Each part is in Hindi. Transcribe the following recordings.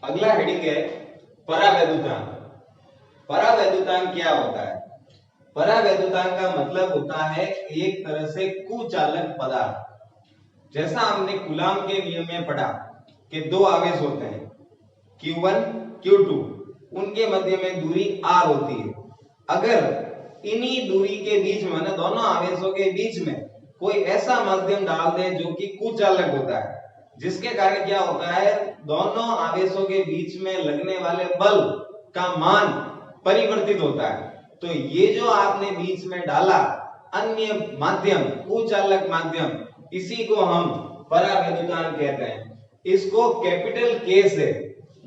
अगला हेडिंग है परावैद्युतांक। परावैद्युतांक क्या होता है? परावैद्युतांक का मतलब होता है एक तरह से कुचालक पदार्थ। जैसा हमने कूलाम के नियम में पढ़ा कि दो आवेश होते हैं Q1 Q2, उनके मध्य में दूरी r होती है। अगर इन्हीं दूरी के बीच में ना दोनों आवेशों के बीच में कोई ऐसा माध्यम डाल दे जो कि कुचालक होता है, जिसके कारण क्या होता है, दोनों आवेशों के बीच में लगने वाले बल का मान परिवर्तित होता है। तो ये जो आपने बीच में डाला अन्य माध्यम, कुचालक माध्यम, इसी को हम परावैद्युतांक कहते हैं। इसको कैपिटल K से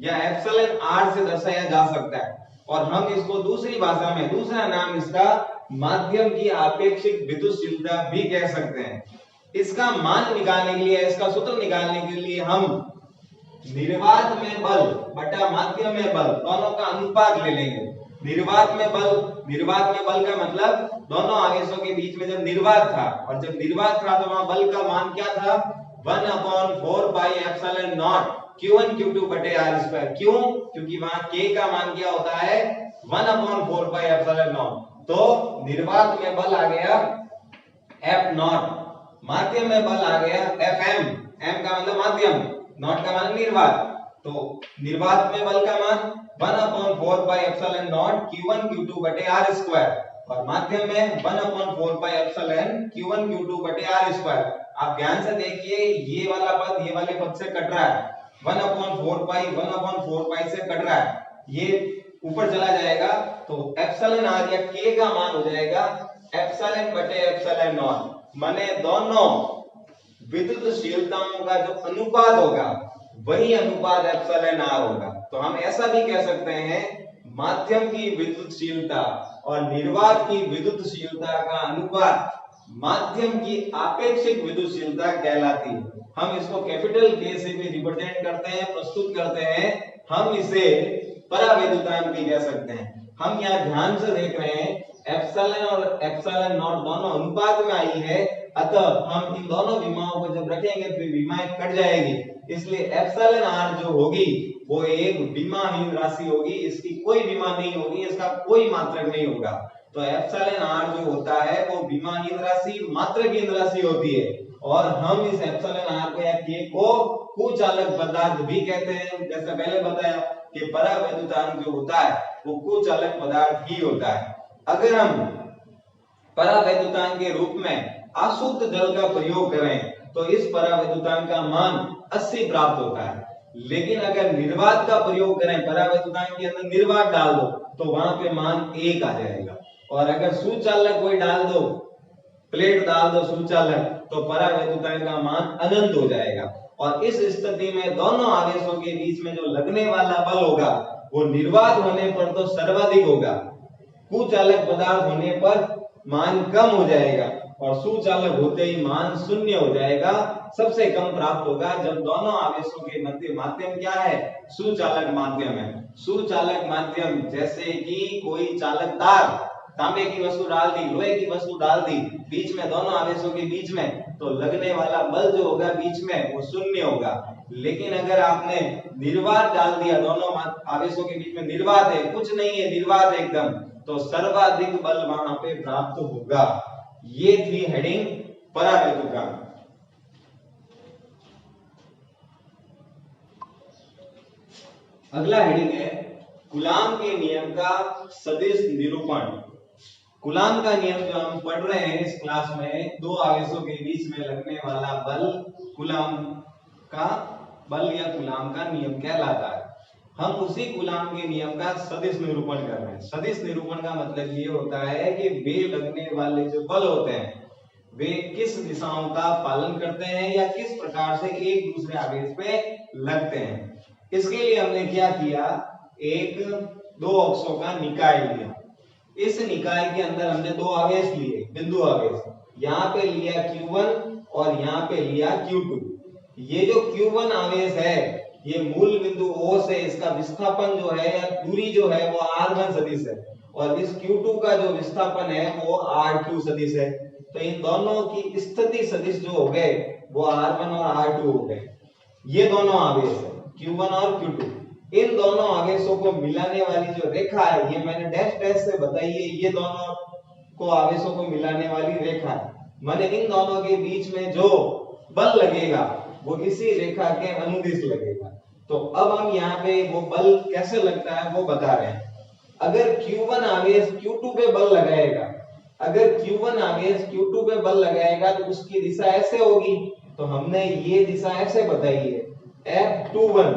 या एप्सिलॉन r से दर्शाया जा सकता है, और हम इसको दूसरी भाषा में दूसरा नाम इसका माध्यम की आपेक्षिक विद्युतशीलता भी कह सकते हैं। इसका मान निकालने के लिए, इसका सूत्र निकालने के लिए हम निर्वात में बल बटा माध्यम में बल दोनों का अनुपात ले लेंगे। निर्वात में बल का मतलब दोनों आवेशों के बीच में जब निर्वात था, और जब निर्वात था तो वहां बल का मान क्या था, 1/4 pi epsilon not Q1 Q2 बटे r स्क्वायर। क्यों? क्योंकि वहां K का मान क्या होता है, 1/4 पाई एप्सिलॉन नॉट। तो निर्वात में बल आ गया F0, माध्यम में बल आ गया Fm। m का मतलब माध्यम, नॉट का मतलब निर्वात। तो निर्वात में बल का मान 1/4 pi epsilon not Q1 Q2 बटे r स्क्वायर, और माध्यम में 1/4 पाई एप्सिलॉन Q1 Q2 बटे r स्क्वायर। आप ध्यान से देखिए, ये वाला पद ये वाले पद से कट रहा है, 1/4 पाई से कट रहा है, ये ऊपर चला जाएगा तो एप्सिलॉन r या K का मान हो जाएगा एप्सिलॉन बटे एप्सिलॉन नॉट। माने दोनों विद्युतशीलताओं का जो अनुपात होगा वही अनुपात एप्सिलॉन r होगा। तो हम ऐसा भी कह सकते हैं, माध्यम की विद्युतशीलता और निर्वात की विद्युतशीलता का अनुपात माध्यम की आपेक्षिक विद्युतशीलता कहलाती है। हम इसको कैपिटल K से भी रिप्रेजेंट करते हैं, प्रस्तुत करते हैं। हम इसे परावैद्युतांक भी कह सकते हैं। हम यहाँ ध्यान से देख रहे हैं, एप्सिलॉन और एप्सिलॉन नॉट दोनों अनुपात में आई है, अतः हम इन दोनों विमाओं को जब रखेंगे तो विमाएं कट जाएगी, इसलिए एप्सिलॉन r जो होगी वो एक विमाहीन राशि होगी, इसकी कोई विमा नहीं होगी, इसका कोई मात्रक नहीं होगा। तो एप्सिलॉन r जो होता है वो विमाहीन राशि, मात्रकहीन राशि होती है, और हम इस एप्सिलॉन r को या K को कुचालक पदार्थ भी कहते हैं। जैसे पहले बताया कि परावैद्युतांक जो होता है वो कुचालक पदार्थ ही होता है। अगर हम परावैद्युतांक के रूप में अशुद्ध जल का प्रयोग करें तो इस परावैद्युतांक का मान 80 प्राप्त होता है। लेकिन अगर निर्वात का प्रयोग करें, परावैद्युतांक के अंदर निर्वात डाल दो तो वहां पे मान 1 आ जाएगा। और अगर सुचालक कोई डाल दो, प्लेट डाल दो सुचालक, तो परावैद्युतांक का मान अनंत हो जाएगा। और इस स्थिति में दोनों आवेशों के बीच में जो लगने वाला बल होगा वो निर्वात होने पर तो सर्वाधिक होगा, कुचालक पदार्थ होने पर मान कम हो जाएगा, और सुचालक होते ही मान शून्य हो जाएगा। सबसे कम प्राप्त होगा जब दोनों आवेशों के मध्य माध्यम क्या है, सुचालक माध्यम है। सुचालक माध्यम जैसे कि कोई चालकदार तांबे की वस्तु डाल दी, लोहे की वस्तु डाल दी बीच में, दोनों आवेशों के बीच में, तो लगने वाला बल जो होगा बीच में वो शून्य होगा। लेकिन अगर आपने निर्वात डाल दिया, दोनों आवेशों के बीच में निर्वात है, कुछ नहीं है, निर्वात एकदम, तो सर्वाधिक बल वहां पे प्राप्त होगा। ये थी हेडिंग परावैद्युतांक। अगला हेडिंग है कूलाम के नियम का सदिश निरूपण। कूलाम का नियम जो हम पढ़ रहे हैं इस क्लास में, दो आवेशों के बीच में लगने वाला बल कूलाम का बल या कूलाम का नियम कहलाता है। हम उसी कूलाम के नियम का सदिश निरूपण कर रहे हैं। सदिश निरूपण का मतलब ये होता है कि वे लगने वाले जो बल होते हैं वे किस दिशाओं का पालन करते हैं या किस प्रकार से एक दूसरे आवेश पे लगते हैं। इसके लिए हमने क्या किया, एक दो अक्षों का निकाय लिया। इस निकाय के अंदर हमने दो आवेश लिए, बिंदु आवेश, यहाँ पे लिया Q1 और यहाँ पे लिया Q2। ये जो Q1 आवेश है ये मूल बिंदु O से इसका विस्थापन जो है या दूरी जो है वो R1 सदिश है, और इस Q2 का जो विस्थापन है वो R2 सदिश है। तो इन दोनों की स्थिति सदिश जो हो गए वो R1 और R2 हो गए। ये दोनों आवेश है Q1 और Q2। इन दोनों आवेशों को मिलाने वाली जो रेखा है, ये मैंने डैश डैश से बताई है, ये दोनों को आवेशों को मिलाने वाली रेखा है। माने इन दोनों के बीच में जो बल लगेगा वो इसी रेखा के अनुदिश लगेगा। तो अब हम यहाँ पे वो बल कैसे लगता है वो बता रहे हैं। अगर Q1 आवेश Q2 पे बल लगाएगा, अगर Q1 आवेश Q2 पे बल लगाएगा तो उसकी दिशा ऐसे होगी। तो हमने ये दिशा ऐसे बताई है, F21,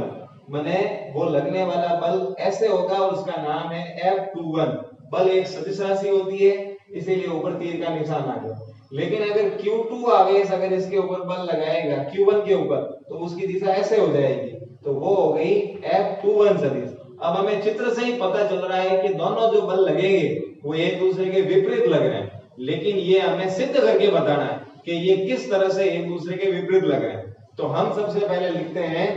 माने वो लगने वाला बल ऐसे होगा और उसका नाम है F21। बल एक सदिश राशि होती है, इसीलिए ऊपर तीर का निशान आ गया। लेकिन अगर Q2 आवेश अगर इसके ऊपर बल लगाएगा Q1 के ऊपर, तो उसकी दिशा ऐसे हो जाएगी, तो वो हो गई F21 सदिश। अब हमें चित्र से ही पता चल रहा है कि दोनों जो बल लगेंगे वो एक दूसरे के विपरीत लग रहे हैं, लेकिन ये हमें सिद्ध करके बताना है कि ये किस तरह से एक दूसरे के विपरीत लग रहे हैं। तो हम सबसे पहले लिखते हैं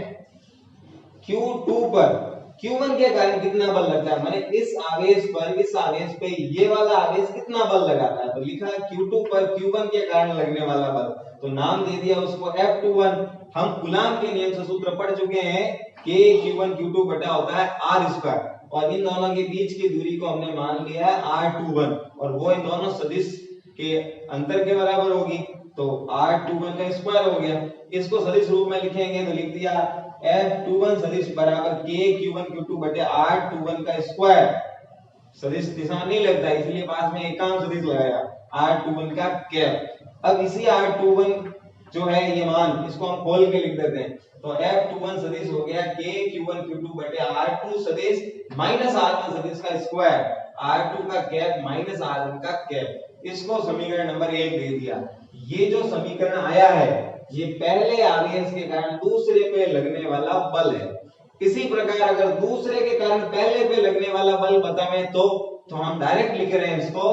Q2 पर Q1 के कारण कितना बल लगता है, माने इस आवेश पे ये वाला आवेश कितना बल लगाता है। तो लिखा है Q2 पर Q1 के कारण लगने वाला बल, तो नाम दे दिया उसको F21। हम कूलाम के नियम से सूत्र पढ़ चुके हैं कि Q1 Q2 बटा होता है R स्क्वायर, और इन दोनों के बीच की दूरी को हमने मान लिया है R21, और वो इन दोनों सदिश के अंतर के बराबर होगी। तो R21 का स्क्वायर हो गया। इसको सदिश रूप में लिखेंगे तो लिख दिया F21 सदिश बराबर K Q1 Q2 बटे R21 का स्क्वायर। सदिश निशान नहीं लगता इसलिए पास में एकांक सदिश लगाया R21 का कैप। अब इसी R21 जो है ये मान, इसको हम खोल के लिख देते हैं। तो F21 सदिश हो गया K Q1 Q2 बटे R2 सदिश माइनस R1 सदिश का स्क्वायर, R2 का कैप माइनस R1 का कैप। इसको समीकरण नंबर 1 दे दिया। ये जो समीकरण आया है ये पहले आवेश के कारण दूसरे पे लगने वाला बल है। इसी प्रकार अगर दूसरे के कारण पहले पे लगने वाला बल बताएं तो हम डायरेक्ट लिख रहे हैं इसको,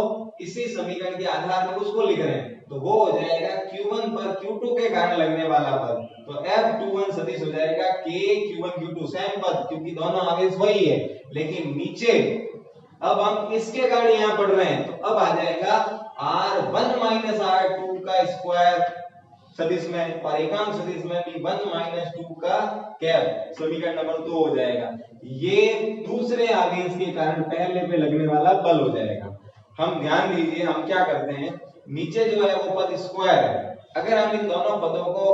इसी समीकरण के आधार पर उसको लिख रहे हैं। तो वो हो जाएगा Q1 पर Q2 के कारण लगने वाला बल, तो F21 सदिश हो जाएगा K Q1 Q2, सेम पद क्योंकि दोनों आवेश वही है। लेकिन नीचे अब हम इसके कारण यहां पढ़ रहे हैं, तो अब आ जाएगा R1 माइनस R2 का स्क्वायर सदिश में, और एकांक सदिश में भी 1 माइनस 2 का कैप। समीकरण नंबर 2 हो जाएगा। ये दूसरे आवेश के कारण पहले पे लगने वाला बल हो जाएगा। हम ध्यान दीजिए हम क्या करते हैं, नीचे जो है वो पद स्क्वायर है, अगर हम इन दोनों पदों को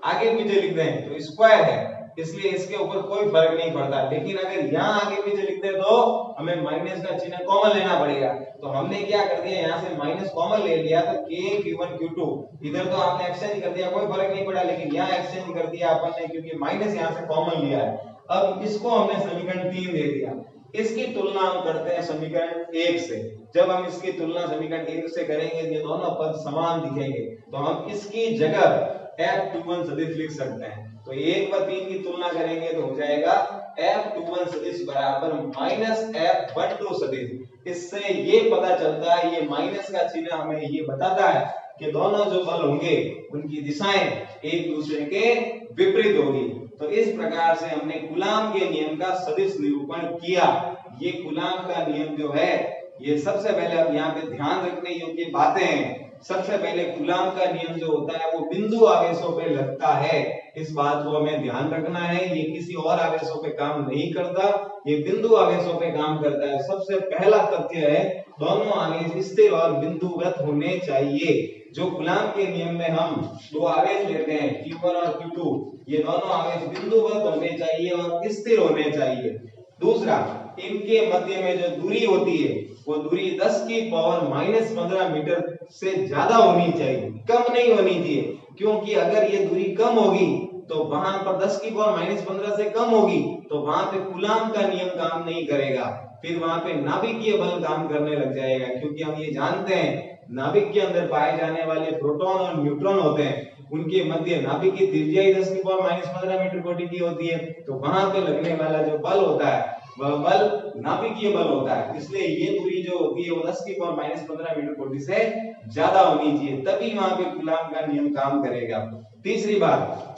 आगे पीछे लिख दें तो स्क्वायर है, इसलिए इसके ऊपर कोई फर्क नहीं पड़ता। लेकिन अगर यहाँ आगे पीछे लिख दे तो हमें माइनस का चिन्ह कॉमन लेना पड़ेगा। तो हमने क्या कर दिया, यहाँ से माइनस कॉमन ले लिया, तो K Q1 Q2 इधर तो आपने एक्सचेंज कर दिया, कोई फर्क नहीं पड़ा, लेकिन यहाँ एक्सचेंज कर दिया अपन ने क्योंकि माइनस यहाँ से कॉमन लिया है। अब इसको हमने समीकरण 3 दे दिया। इसकी तुलना हम करते हैं समीकरण 1 से। जब हम इसकी तुलना समीकरण 1 से करेंगे ये दोनों पद समान दिखेंगे, तो हम इसकी जगह F21 सदिश लिख सकते हैं। तो 1 व 3 की तुलना करेंगे तो हो जाएगा F21 सदिश बराबर माइनस F12 सदिश। इससे ये पता चलता है, ये माइनस का चिन्ह हमें ये बताता है कि दोनों जो बल होंगे उनकी दिशाएं एक दूसरे के विपरीत होगी। तो इस प्रकार से हमने कूलाम के नियम का सदिश निरूपण किया। ये कूलाम का नियम जो है ये सबसे पहले अब यहाँ पे ध्यान रखने योग्य बातें हैं। सबसे पहले कूलाम का नियम जो होता है वो बिंदु आवेशों पे लगता है, इस बात को हमें ध्यान रखना है। ये किसी और आवेशों पे काम नहीं करता, ये बिंदु आवेशों पे काम करता है। सबसे पहला तथ्य है दोनों आवेश स्थिर और बिंदुवत होने चाहिए। जो कूलाम के नियम में हम दो आवेश लेते हैं Q1 और Q2, ये दोनों आवेश बिंदुवत होने चाहिए और स्थिर होने चाहिए। दूसरा, इनके मध्य में जो दूरी होती है वो दूरी 10 की पावर माइनस 15 मीटर से ज्यादा होनी चाहिए, कम नहीं होनी चाहिए। क्योंकि अगर ये दूरी कम होगी तो वहां पर 10 की पावर माइनस 15 से कम होगी तो वहां पे कूलाम का नियम काम नहीं करेगा, फिर वहां पे नाभिकीय बल काम करने लग जाएगा। क्योंकि हम ये जानते हैं नाभिक के अंदर पाए जाने वाले प्रोटॉन और न्यूट्रॉन होते हैं, उनके मध्य नाभिक की त्रिज्या 10 की पावर माइनस 15 मीटर कोटि की होती है। तो वहां पे लगने वाला जो बल होता है वह बल नाभिकीय बल होता है, इसलिए ये दूरी जो होती है वो 10 की पावर माइनस 15 मीटर कोटि से ज्यादा होनी चाहिए, तभी वहां पे कूलाम का नियम काम करेगा। तीसरी बात,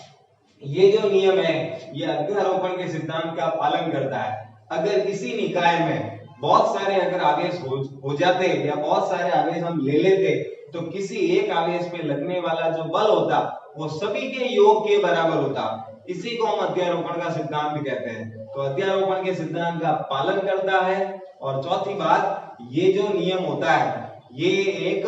ये जो नियम है ये अध्यारोपण के सिद्धांत का पालन करता है। अगर इसी निकाय में बहुत सारे अगर आवेश हो जाते या बहुत सारे आवेश हम ले लेते तो किसी एक आवेश पे लगने वाला जो बल होता वो सभी के योग के बराबर होता। इसी को हम अध्यारोपण का सिद्धांत कहते हैं। तो अध्यारोपण के सिद्धांत का पालन करता है। और चौथी बात, ये जो नियम होता है ये एक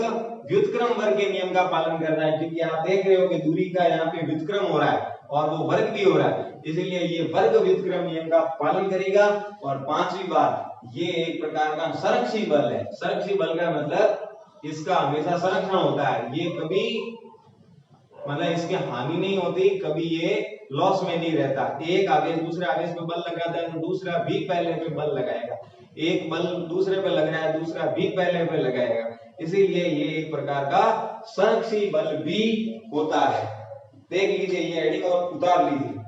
व्युत्क्रम वर्ग के नियम का पालन करता है, क्योंकि आप देख रहे हो कि दूरी का यहाँ पे व्युत्क्रम हो रहा है और वो वर्ग भी हो रहा है, इसलिए ये वर्ग व्युत्क्रम नियम का पालन करेगा। और पांचवी बात, ये एक प्रकार का संरक्षी बल है। संरक्षी बल का मतलब इसका हमेशा संरक्षण होता है, ये कभी मतलब इसकी हानि नहीं होती, कभी ये लॉस में नहीं रहता। एक आवेश दूसरे आवेश पे बल लगाता है तो दूसरा भी पहले पे बल लगाएगा, एक बल दूसरे पे लग रहा है दूसरा भी पहले पे लगाएगा, इसीलिए ये एक प्रकार का संरक्षी बल भी होता है। देख लीजिए ये हेडिंग और उतार लीजिए।